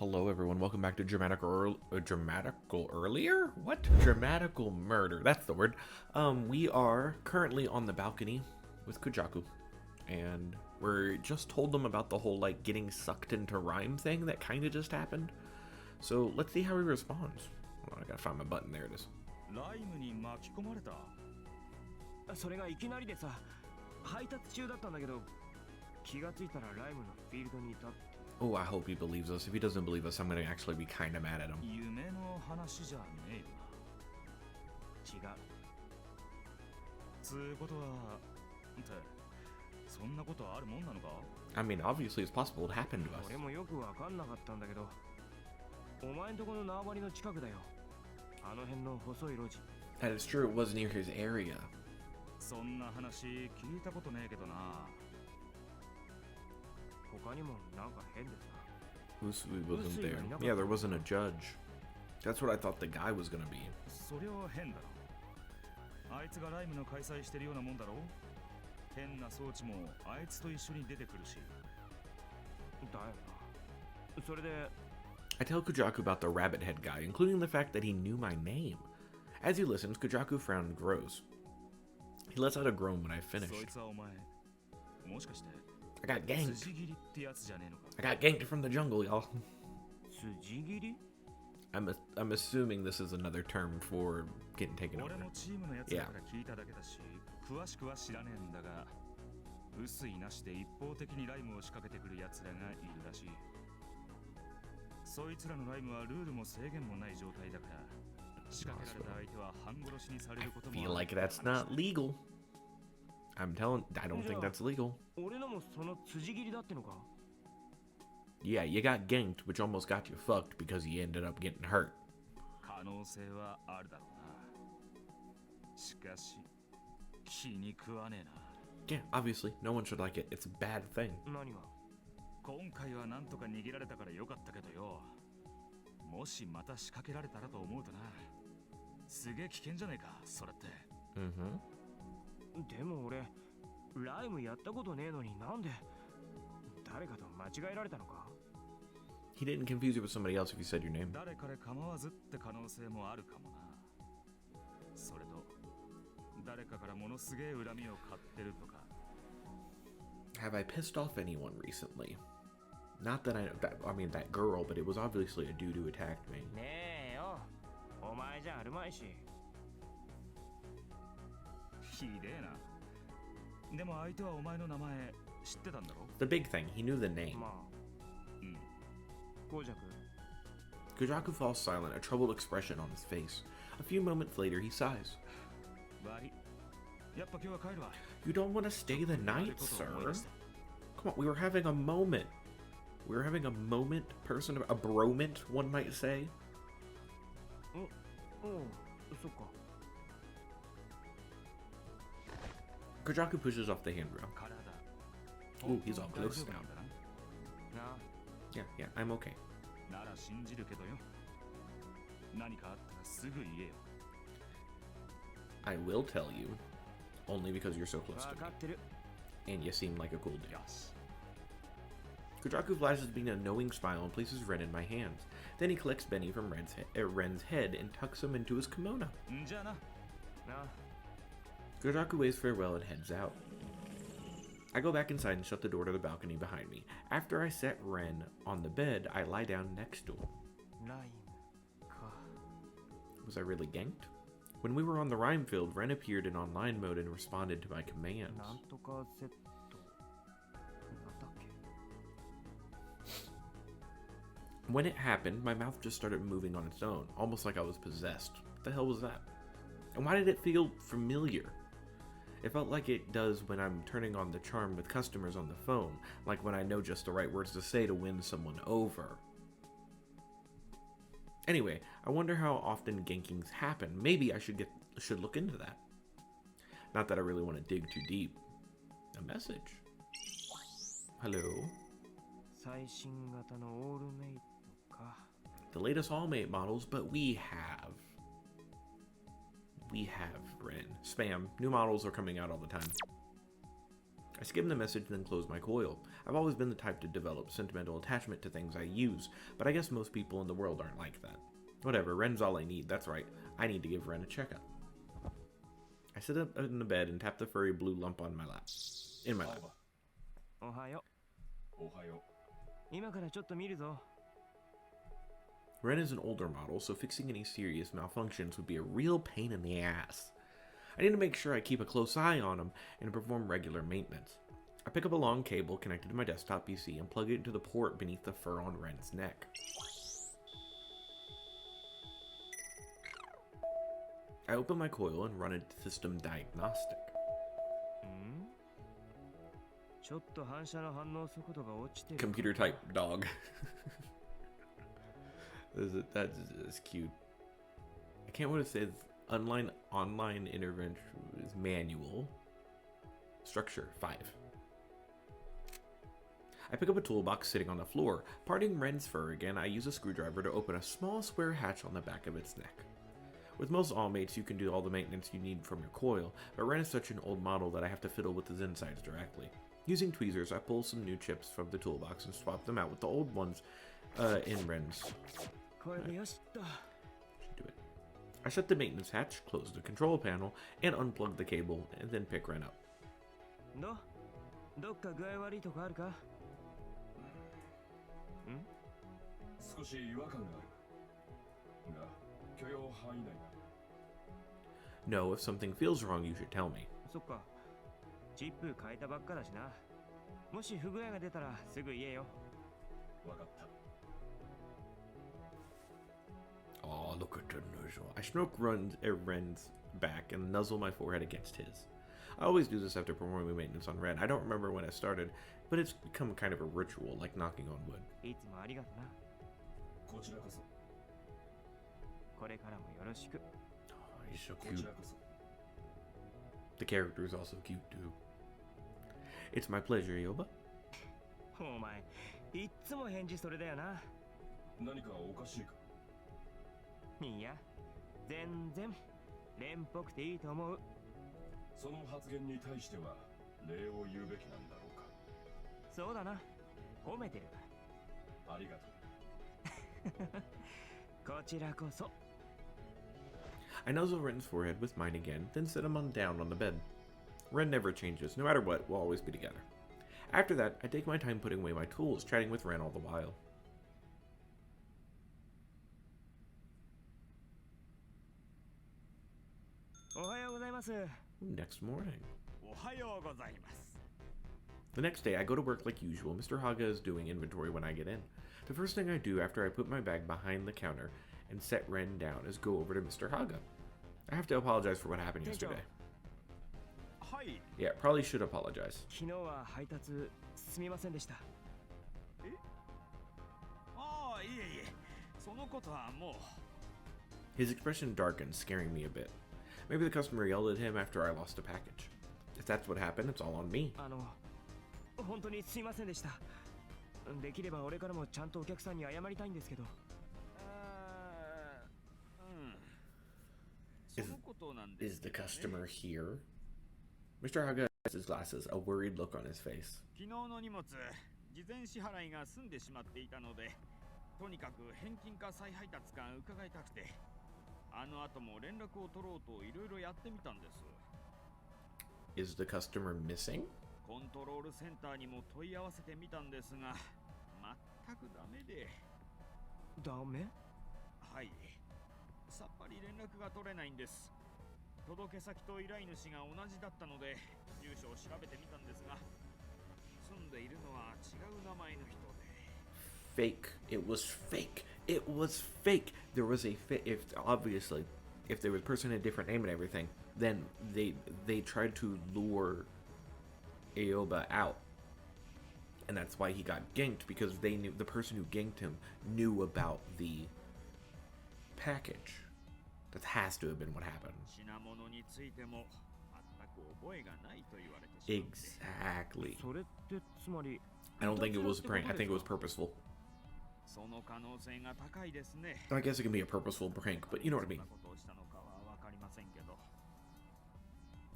Hello everyone, welcome back to Dramatical Earlier? What? Dramatical Murder, that's the word. We are currently on the balcony with Kujaku, and we're just told them about the whole, like, getting sucked into rhyme thing that kinda just happened. So, let's see how he responds. Hold on, I gotta find my button, there it is. ライムに巻き込まれた。それがいきなりでさ、配達中だったんだけど、気がついたらライムのフィールドにいた。 Oh, I hope he believes us. If he doesn't believe us, I'm gonna actually be kinda mad at him. 夢の話じゃねえよな。違う。つうことは、ってそんなことあるもんなのか？ I mean, obviously it's possible it happened to us. 俺もよくわかんなかったんだけど、お前んとこの縄張りの近くだよ。あの辺の細い路地。 That is true, it was near his area. そんな話聞いたことねえけどな。 Usui wasn't there. Yeah, there wasn't a judge. That's what I thought the guy was gonna be. それは変だろ。あいつがライムの開催してるようなもんだろ。変な装置もあいつと一緒に出てくるし。だよな。それで I tell Kujaku about the rabbit head guy, including the fact that he knew my name. As he listens, Kujaku frown and grows. He lets out a groan when I finish. そいつはお前、もしかして I got ganked. 筋切りってやつじゃねえのか。 I got ganked from the jungle, y'all. 筋切り I'm assuming this is another term for getting taken over. 俺もチームのやつだから聞いただけだし、詳しくは知らねえんだが、薄いなしで一方的にライムを仕掛けてくるやつらがいるらしい。そいつらのライムはルールも制限もない状態だから、仕掛けられた相手は半殺しにされることもある。 I feel like that's not legal. I don't think that's legal. 俺のもその筋切りだってのか? Yeah, you got ganked, which almost got you fucked because you ended up getting hurt. 可能性はあるだろうな。しかし、気に食わねえな。 Yeah, obviously, no one should like it. It's a bad thing. 何が? 今回はなんとか逃げられたからよかったけどよ。もしまた仕掛けられたらと思うとな。すげえ危険じゃねえか、それって。でも俺、ライムやったことねえのになんで誰かと間違えられたのか? He didn't confuse you with somebody else if you said your name. 誰かで構わずって可能性もあるかもな。それと、誰かからものすげえ恨みを買ってるとか。 Have I pissed off anyone recently? Not that I mean that girl, but it was obviously a dude who attacked me. ねえよ、お前じゃあるまいし。ひでえな。でも相手はお前の名前知ってたんだろ? The big thing, he knew the name. まあ、うん。ゴジャク。 Kujaku falls silent, a troubled expression on his face. A few moments later, he sighs. 悪い。やっぱ今日は帰るわ。 You don't want to stay the night, sir? Come on, we were having a moment. We were having a moment, a bromant, one might say. そっか。 Kujaku pushes off the handrail. Ooh, he's all close now. Yeah, I'm okay. なら信じるけどよ。何かあったらすぐ言えよ。 I will tell you, only because you're so close to 分かってる。 me. And you seem like a cool dude. よし。 Kujaku flashes me a knowing smile and places Ren in my hands. Then he collects Benny from Ren's head and tucks him into his kimono. んじゃあな。なあ。 Kujaku waves farewell and heads out. I go back inside and shut the door to the balcony behind me. After I set Ren on the bed, I lie down next to him. Was I really ganked? When we were on the rhyme field, Ren appeared in online mode and responded to my commands. When it happened, my mouth just started moving on its own, almost like I was possessed. What the hell was that? And why did it feel familiar? It felt like it does when I'm turning on the charm with customers on the phone, like when I know just the right words to say to win someone over. Anyway, I wonder how often gankings happen. Maybe I should look into that. Not that I really want to dig too deep. A message. Hello. The latest all-mate models, but we have Ren. Spam. New models are coming out all the time. I skimmed the message and then closed my coil. I've always been the type to develop sentimental attachment to things I use, but I guess most people in the world aren't like that. Whatever, Ren's all I need, that's right. I need to give Ren a checkup. I sit up in the bed and tap the furry blue lump on my lap. In my lap. Ren is an older model, so fixing any serious malfunctions would be a real pain in the ass. I need to make sure I keep a close eye on him and perform regular maintenance. I pick up a long cable connected to my desktop PC and plug it into the port beneath the fur on Ren's neck. I open my coil and run a system diagnostic. Computer type dog. That's cute. I can't what it says. Online intervention is manual. Structure 5. I pick up a toolbox sitting on the floor. Parting Ren's fur again, I use a screwdriver to open a small square hatch on the back of its neck. With most all-mates, you can do all the maintenance you need from your coil, but Ren is such an old model that I have to fiddle with his insides directly. Using tweezers, I pull some new chips from the toolbox and swap them out with the old ones in Ren's. Should do it. I shut the maintenance hatch, close the control panel, and unplug the cable, and then pick Ren up. No, if something feels wrong, you should tell me. Oh, look at the nuzzle. I stroke Ren's back and nuzzle my forehead against his. I always do this after performing maintenance on Ren. I don't remember when I started, but it's become kind of a ritual, like knocking on wood. Oh, he's so cute. The character is also cute too. It's my pleasure, Aoba. I nuzzle Ren's forehead with mine again, then sit him down on the bed. Ren never changes. No matter what, we'll always be together. After that, I take my time putting away my tools, chatting with Ren all the while. Next morning. The next day, I go to work like usual. Mr. Haga is doing inventory when I get in. The first thing I do after I put my bag behind the counter and set Ren down is go over to Mr. Haga. I have to apologize for what happened yesterday. Yeah, probably should apologize. His expression darkens, scaring me a bit. Maybe the customer yelled at him after I lost a package. If that's what happened, it's all on me. Is the customer here? Mr. Haga has his glasses, a worried look on his face. Is the customer missing? Fake. It was fake. It was fake. There was a obviously, if there was a person in a different name and everything, then they tried to lure Aoba out, and that's why he got ganked, because they knew the person who ganked him knew about the package. That has to have been what happened. Exactly. I don't think it was a prank. I think it was purposeful. I guess it can be a purposeful prank, but you know what I mean.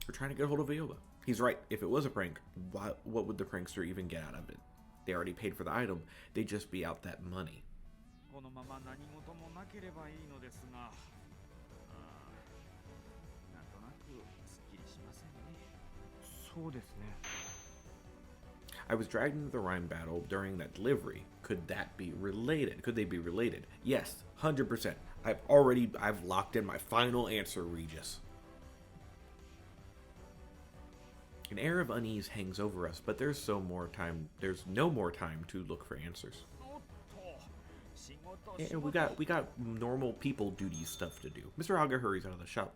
We're trying to get a hold of Aoba. He's right. If it was a prank, what would the prankster even get out of it? They already paid for the item. They'd just be out that money. I was dragged into the rhyme battle during that delivery. Could that be related? Could they be related? Yes, 100%. I've locked in my final answer, Regis. An air of unease hangs over us, but there's no more time to look for answers. And we got normal people duty stuff to do. Mr. Haga hurries out of the shop.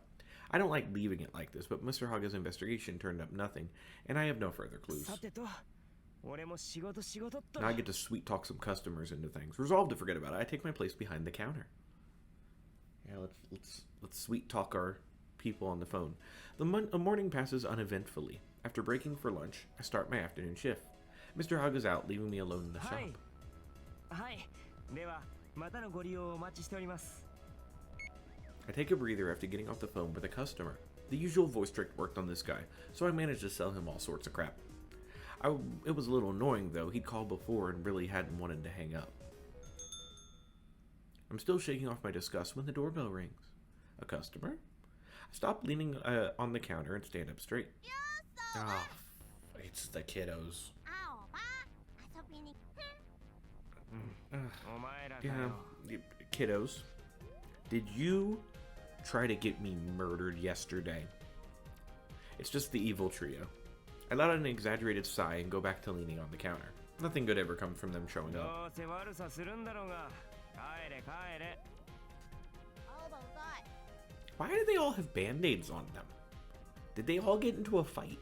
I don't like leaving it like this, but Mr. Haga's investigation turned up nothing, and I have no further clues. Now I get to sweet talk some customers into things. Resolved to forget about it, I take my place behind the counter. Yeah, let's sweet talk our people on the phone. The morning passes uneventfully. After breaking for lunch, I start my afternoon shift. Mr. Haga's out, leaving me alone in the shop. I take a breather after getting off the phone with a customer. The usual voice trick worked on this guy, so I managed to sell him all sorts of crap. It was a little annoying though. He'd called before and really hadn't wanted to hang up. I'm still shaking off my disgust when the doorbell rings. A customer? I stop leaning on the counter and stand up straight. Ah, it's the kiddos. Yeah, kiddos. Did you try to get me murdered yesterday? It's just the evil trio. I let out an exaggerated sigh and go back to leaning on the counter. Nothing good ever comes from them showing up. Why do they all have band-aids on them? Did they all get into a fight?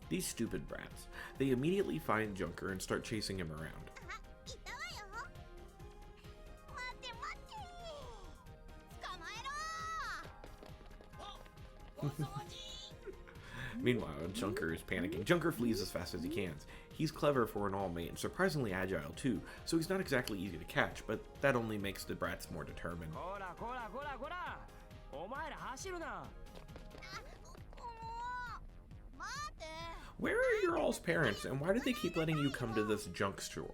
These stupid brats. They immediately find Junker and start chasing him around. Meanwhile, Junker is panicking. Junker flees as fast as he can. He's clever for an all-mate and surprisingly agile too, so he's not exactly easy to catch, but that only makes the brats more determined. Where are your all's parents, and why do they keep letting you come to this junk store?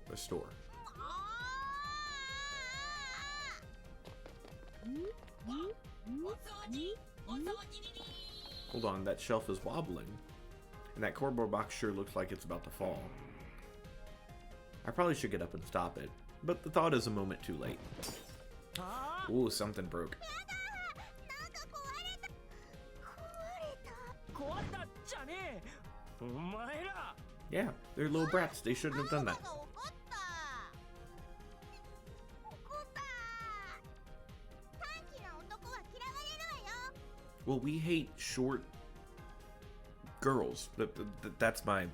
Hold on, that shelf is wobbling. And that cardboard box sure looks like it's about to fall. I probably should get up and stop it, but the thought is a moment too late. Ooh, something broke. Yeah, they're little brats. They shouldn't have done that. Well, we hate short girls. That's my.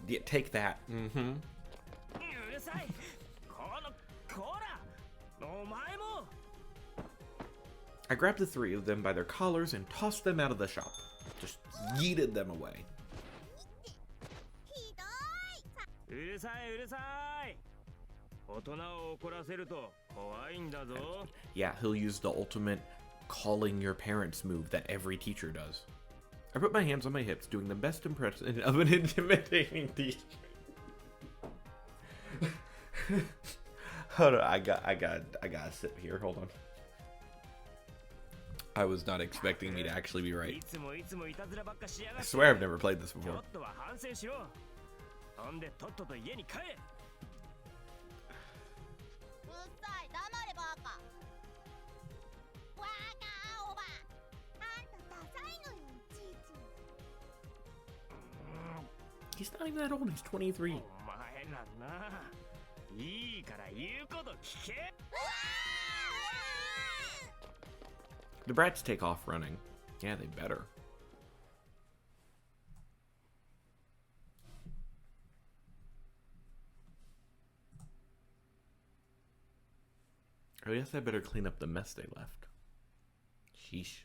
Yeah, take that. Mm-hmm. I grabbed the three of them by their collars and tossed them out of the shop. Just yeeted them away. Yeah, he'll use the ultimate calling your parents move that every teacher does. I put my hands on my hips, doing the best impression of an intimidating teacher. Hold on, I gotta sit here. Hold on. I was not expecting me to actually be right. I swear I've never played this before. He's not even that old, he's 23. The brats take off running. Yeah, they better. I guess I better clean up the mess they left. Sheesh.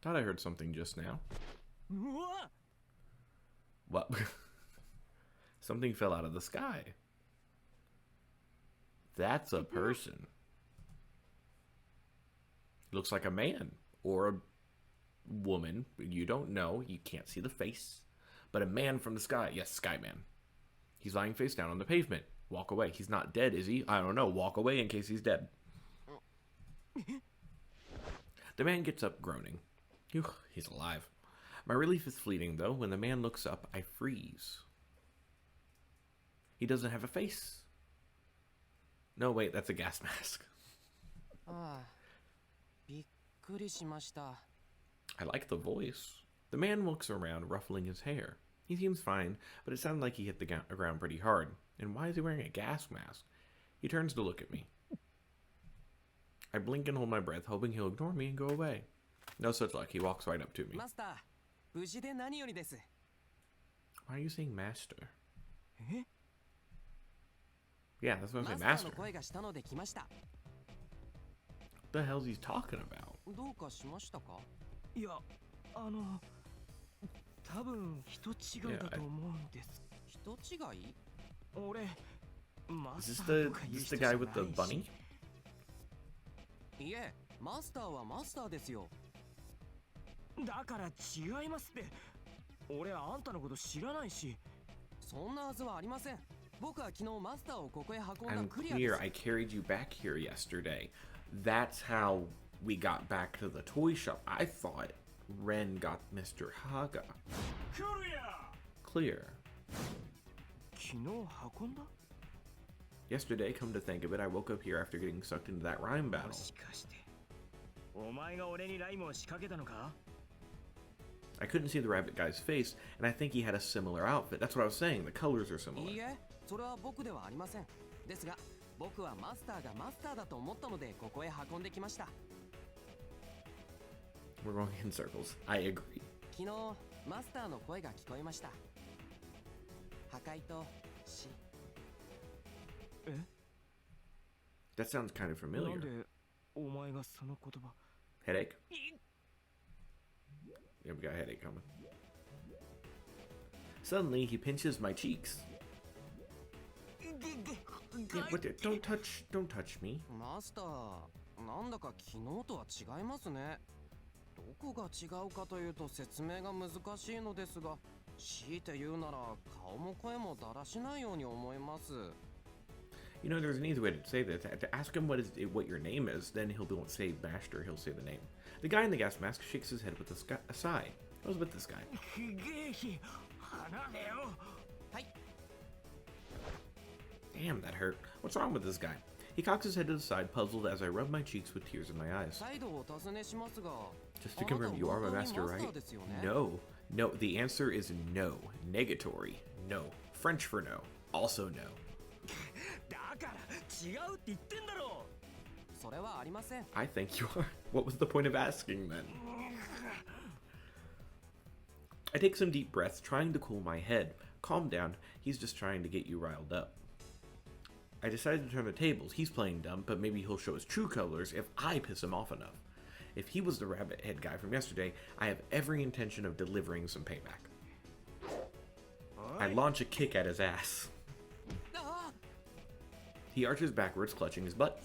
Thought I heard something just now. What? Something fell out of the sky. That's a person. Looks like a man or a woman. You don't know. You can't see the face. But a man from the sky. Yes, Skyman. He's lying face down on the pavement. Walk away. He's not dead, is he? I don't know. Walk away in case he's dead. The man gets up, groaning. Phew, he's alive. My relief is fleeting, though. When the man looks up, I freeze. He doesn't have a face. No, wait, that's a gas mask. I like the voice. The man looks around, ruffling his hair. He seems fine, but it sounded like he hit the ground pretty hard. And why is he wearing a gas mask? He turns to look at me. I blink and hold my breath, hoping he'll ignore me and go away. No such luck. He walks right up to me. Why are you saying master? Yeah, that's what I'm saying, master. What the hell's he talking about? Is this the guy with the bunny? I'm clear. I carried you back here yesterday. That's how we got back to the toy shop. I thought Ren got Mr. Haga. Clear. Yesterday, come to think of it, I woke up here after getting sucked into that rhyme battle. I couldn't see the rabbit guy's face, and I think he had a similar outfit. That's what I was saying. The colors are similar. We're going in circles. I agree. That sounds kind of familiar. Headache? Yeah, we got a headache coming. Suddenly, he pinches my cheeks. Yeah, what the, don't touch me. You know, there's an easy way to say this. To ask him what your name is, then he won't say master, he'll say the name. The guy in the gas mask shakes his head with a sigh. I was with this guy. Damn, that hurt. What's wrong with this guy? He cocks his head to the side, puzzled as I rub my cheeks with tears in my eyes. Just to confirm, you are my master, right? No. No, the answer is no. Negatory. No. French for no. Also no. I think you are. What was the point of asking then? I take some deep breaths, trying to cool my head. Calm down. He's just trying to get you riled up. I decided to turn the tables. He's playing dumb, but maybe he'll show his true colors if I piss him off enough. If he was the rabbit head guy from yesterday, I have every intention of delivering some payback. I launch a kick at his ass. He arches backwards, clutching his butt.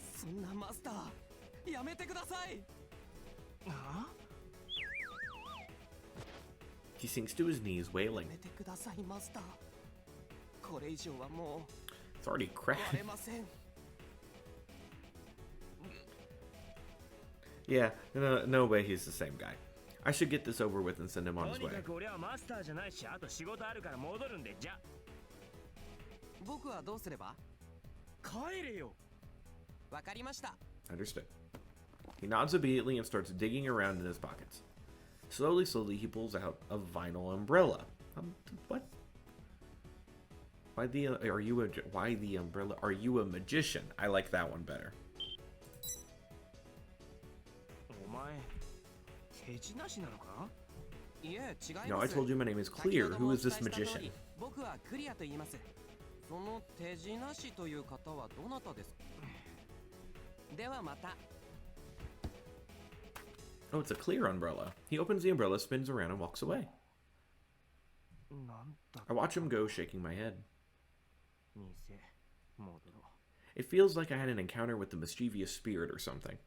He sinks to his knees, wailing. It's already cracked. Yeah, no way he's the same guy. I should get this over with and send him on his way. Understood. He nods obediently and starts digging around in his pockets. Slowly, he pulls out a vinyl umbrella. What? Why the umbrella? Are you a magician? I like that one better. No, I told you my name is Clear. Who is this magician? Oh, it's a clear umbrella. He opens the umbrella, spins around, and walks away. I watch him go, shaking my head. It feels like I had an encounter with the mischievous spirit or something.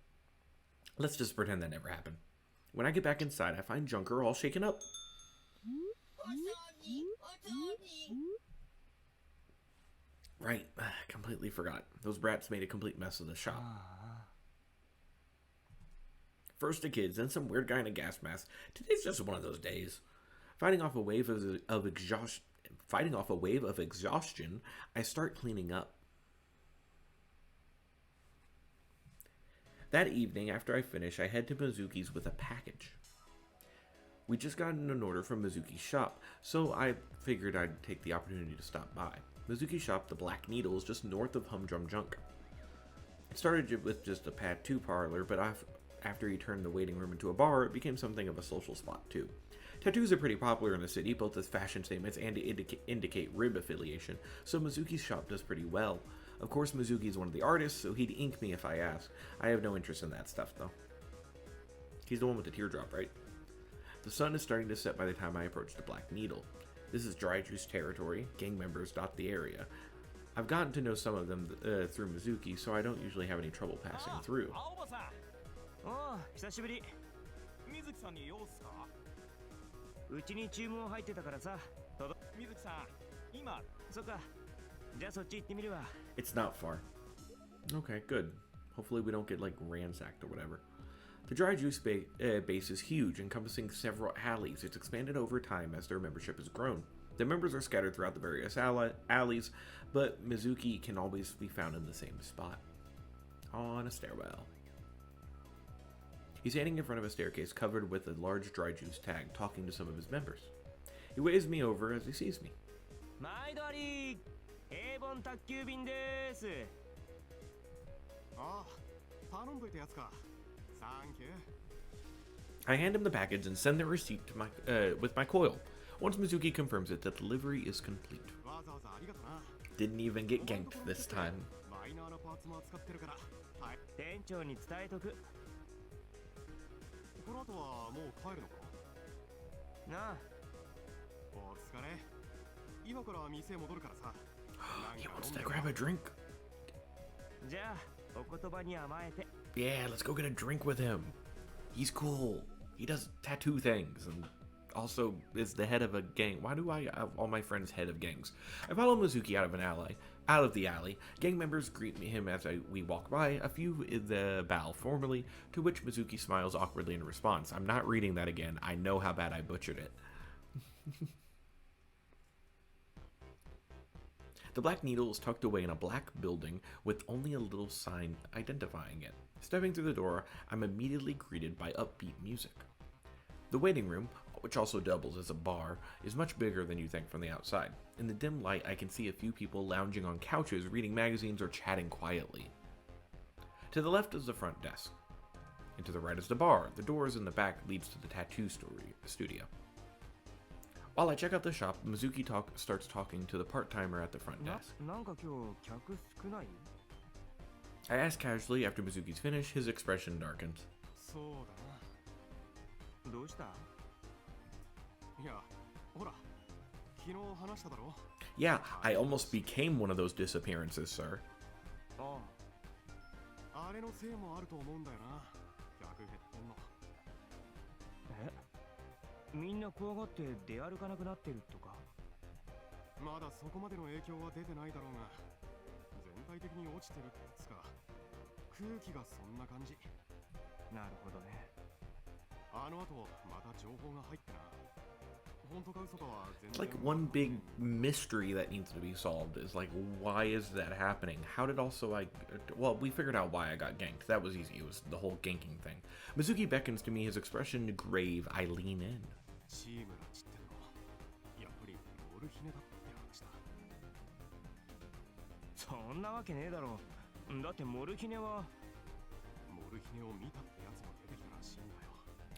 Let's just pretend that never happened. When I get back inside, I find Junker all shaken up. Right, completely forgot. Those brats made a complete mess of the shop. First the kids, then some weird guy in a gas mask. Today's just one of those days. Fighting off a wave of exhaustion, I start cleaning up. That evening, after I finish, I head to Mizuki's with a package. We just got an order from Mizuki's shop, so I figured I'd take the opportunity to stop by. Mizuki's shop, the Black Needle, is just north of Humdrum Junk. It started with just a tattoo parlor, but after he turned the waiting room into a bar, it became something of a social spot too. Tattoos are pretty popular in the city, both as fashion statements and to indicate rib affiliation, so Mizuki's shop does pretty well. Of course, Mizuki's one of the artists, so he'd ink me if I asked. I have no interest in that stuff, though. He's the one with the teardrop, right? The sun is starting to set by the time I approach the Black Needle. This is dry juice territory. Gang members dot the area. I've gotten to know some of them through Mizuki, so I don't usually have any trouble passing through. It's not far. Okay, good. Hopefully we don't get, like, ransacked or whatever. The dry juice base is huge, encompassing several alleys. It's expanded over time as their membership has grown. The members are scattered throughout the various alleys, but Mizuki can always be found in the same spot. On a stairwell. He's standing in front of a staircase covered with a large dry juice tag, talking to some of his members. He waves me over as he sees me. I hand him the package and send the receipt to with my coil. Once Mizuki confirms it, the delivery is complete. Didn't even get ganked this time. He wants to grab a drink. Yeah, let's go get a drink with him. He's cool. He does tattoo things and also is the head of a gang. Why do I have all my friends head of gangs? I follow Mizuki out of the alley. Gang members greet him as we walk by. A few bow formally, to which Mizuki smiles awkwardly in response. I'm not reading that again. I know how bad I butchered it. The Black Needle is tucked away in a black building with only a little sign identifying it. Stepping through the door, I'm immediately greeted by upbeat music. The waiting room, which also doubles as a bar, is much bigger than you think from the outside. In the dim light, I can see a few people lounging on couches, reading magazines or chatting quietly. To the left is the front desk. And to the right is the bar. The doors in the back leads to the tattoo studio. While I check out the shop, Mizuki starts talking to the part-timer at the front desk. I ask casually after Mizuki's finished. His expression darkens. Yeah, I almost became one of those disappearances, sir. It's like one big mystery that needs to be solved is like, why is that happening? How did well, we figured out why I got ganked. That was easy. It was the whole ganking thing. Mizuki beckons to me, his expression grave. I lean in.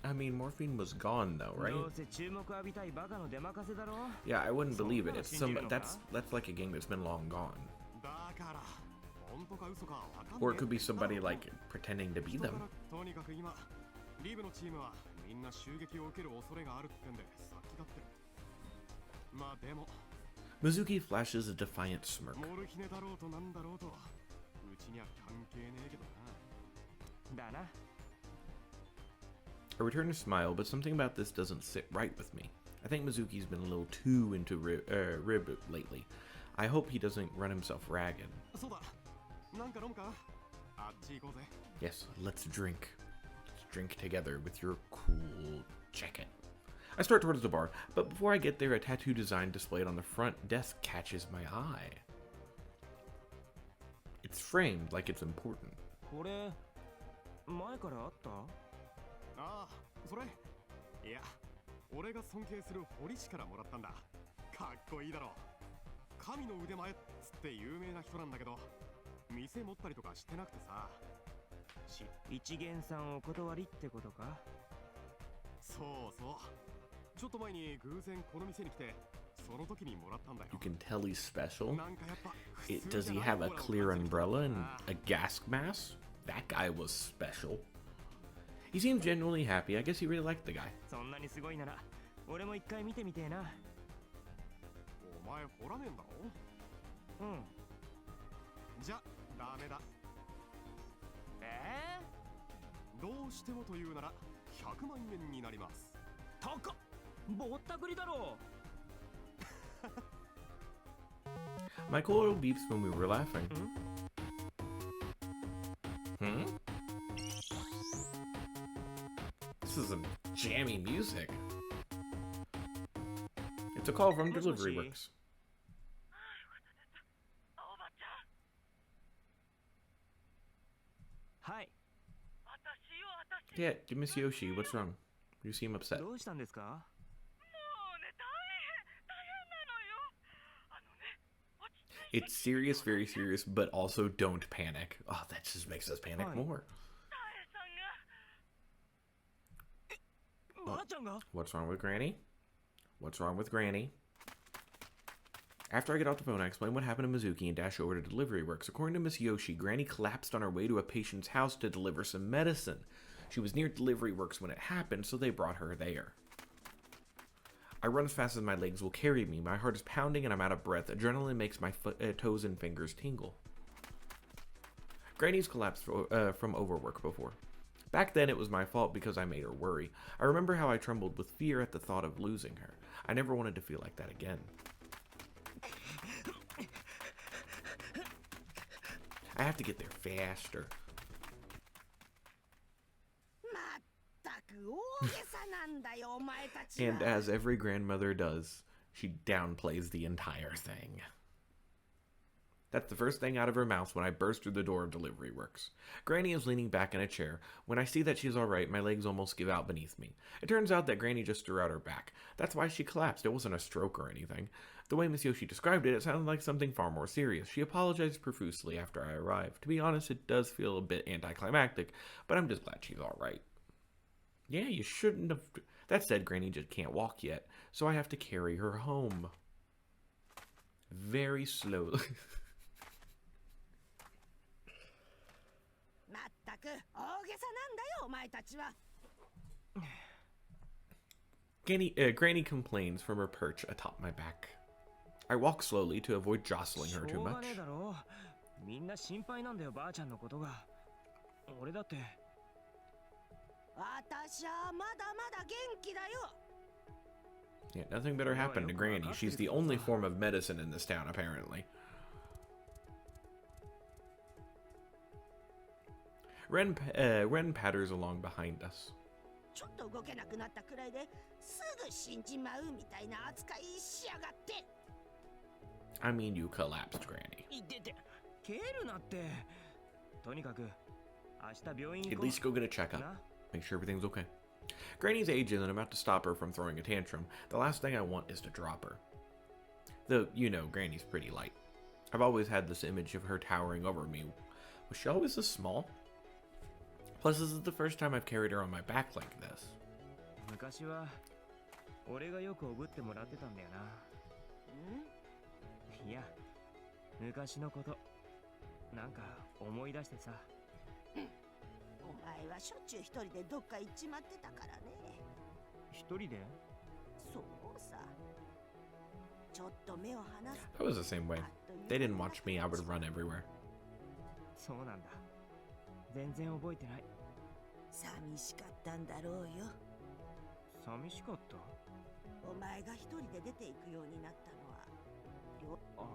I mean, morphine was gone though, right? Yeah, I wouldn't believe it. It's that's like a game that's been long gone. Or it could be somebody like pretending to be them. Mizuki flashes a defiant smirk. I return to smile, but something about this doesn't sit right with me. I think Mizuki's been a little too into rib lately. I hope he doesn't run himself ragged. Yes, let's drink. Let's drink together with your cool jacket. I start towards the bar, but before I get there, a tattoo design displayed on the front desk catches my eye. It's framed like it's important. You can tell he's special. Does he have a clear umbrella and a gas mask? That guy was special. He seemed genuinely happy. I guess he really liked the guy. My coil beeps when we were laughing. This is some jammy music. It's a call from Delivery Works. Hi. Yeah, Miss Yoshi, what's wrong? You seem upset. It's serious, very serious, but also don't panic. Oh, that just makes us panic more. What's wrong with Granny? What's wrong with Granny? After I get off the phone, I explain what happened to Mizuki and dash over to Delivery Works. According to Miss Yoshi, Granny collapsed on her way to a patient's house to deliver some medicine. She was near Delivery Works when it happened, so they brought her there. I run as fast as my legs will carry me. My heart is pounding and I'm out of breath. Adrenaline makes my toes and fingers tingle. Granny's collapsed from overwork before. Back then it was my fault because I made her worry. I remember how I trembled with fear at the thought of losing her. I never wanted to feel like that again. I have to get there faster. And as every grandmother does, she downplays the entire thing. That's the first thing out of her mouth when I burst through the door of Delivery Works. Granny is leaning back in a chair. When I see that she's alright, my legs almost give out beneath me. It turns out that Granny just threw out her back. That's why she collapsed. It wasn't a stroke or anything. The way Miss Yoshi described it, it sounded like something far more serious. She apologized profusely after I arrived. To be honest, it does feel a bit anticlimactic, but I'm just glad she's alright. Yeah, you shouldn't have... That said, Granny just can't walk yet, so I have to carry her home. Very slowly. Granny complains from her perch atop my back. I walk slowly to avoid jostling her too much. Yeah, nothing better happened to Granny. She's the only form of medicine in this town, apparently. Ren patters along behind us. I mean, you collapsed, Granny. At least go get a checkup. Make sure everything's okay. Granny's age isn't about to stop her from throwing a tantrum. The last thing I want is to drop her. Though, you know, Granny's pretty light. I've always had this image of her towering over me. Was she always this small? Plus, this is the first time I've carried her on my back like this. I was the same way. They didn't watch me, I would run everywhere. そうなんだ。全然覚えてない。寂しかったんだろうよ。寂しかった？お前が一人で出ていくようになったのは。ああ。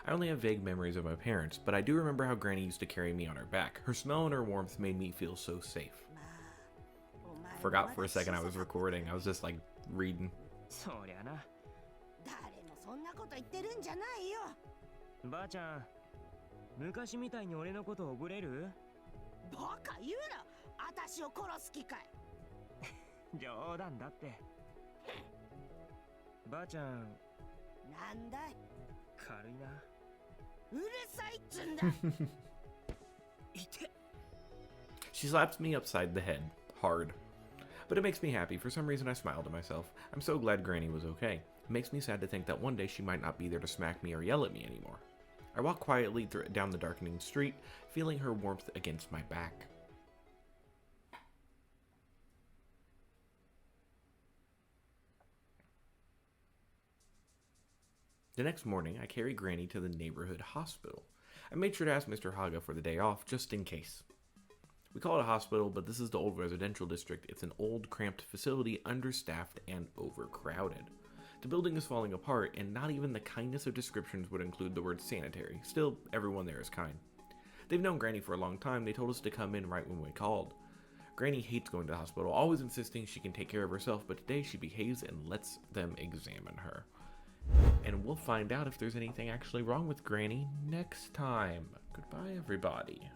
I only have vague memories of my parents, but I do remember how Granny used to carry me on her back. Her smell and her warmth made me feel so safe. Forgot for a second I was recording. I was just like reading. そりゃな。誰もそんなこと言ってるんじゃないよ。ばあちゃん、昔みたいに俺のことを覚えれる？バカ言うな。私を殺す気かい。冗談だって。ばあちゃん。なんだい。軽いな。うるさいっつんだ。いて。She slaps me upside the head, hard. But it makes me happy. For some reason I smile to myself. I'm so glad Granny was okay. It makes me sad to think that one day she might not be there to smack me or yell at me anymore. I walk quietly down the darkening street, feeling her warmth against my back. The next morning, I carry Granny to the neighborhood hospital. I made sure to ask Mr. Haga for the day off, just in case. We call it a hospital, but this is the old residential district. It's an old, cramped facility, understaffed and overcrowded. The building is falling apart, and not even the kindest of descriptions would include the word sanitary. Still, everyone there is kind. They've known Granny for a long time. They told us to come in right when we called. Granny hates going to the hospital, always insisting she can take care of herself, but today she behaves and lets them examine her. And we'll find out if there's anything actually wrong with Granny next time. Goodbye, everybody.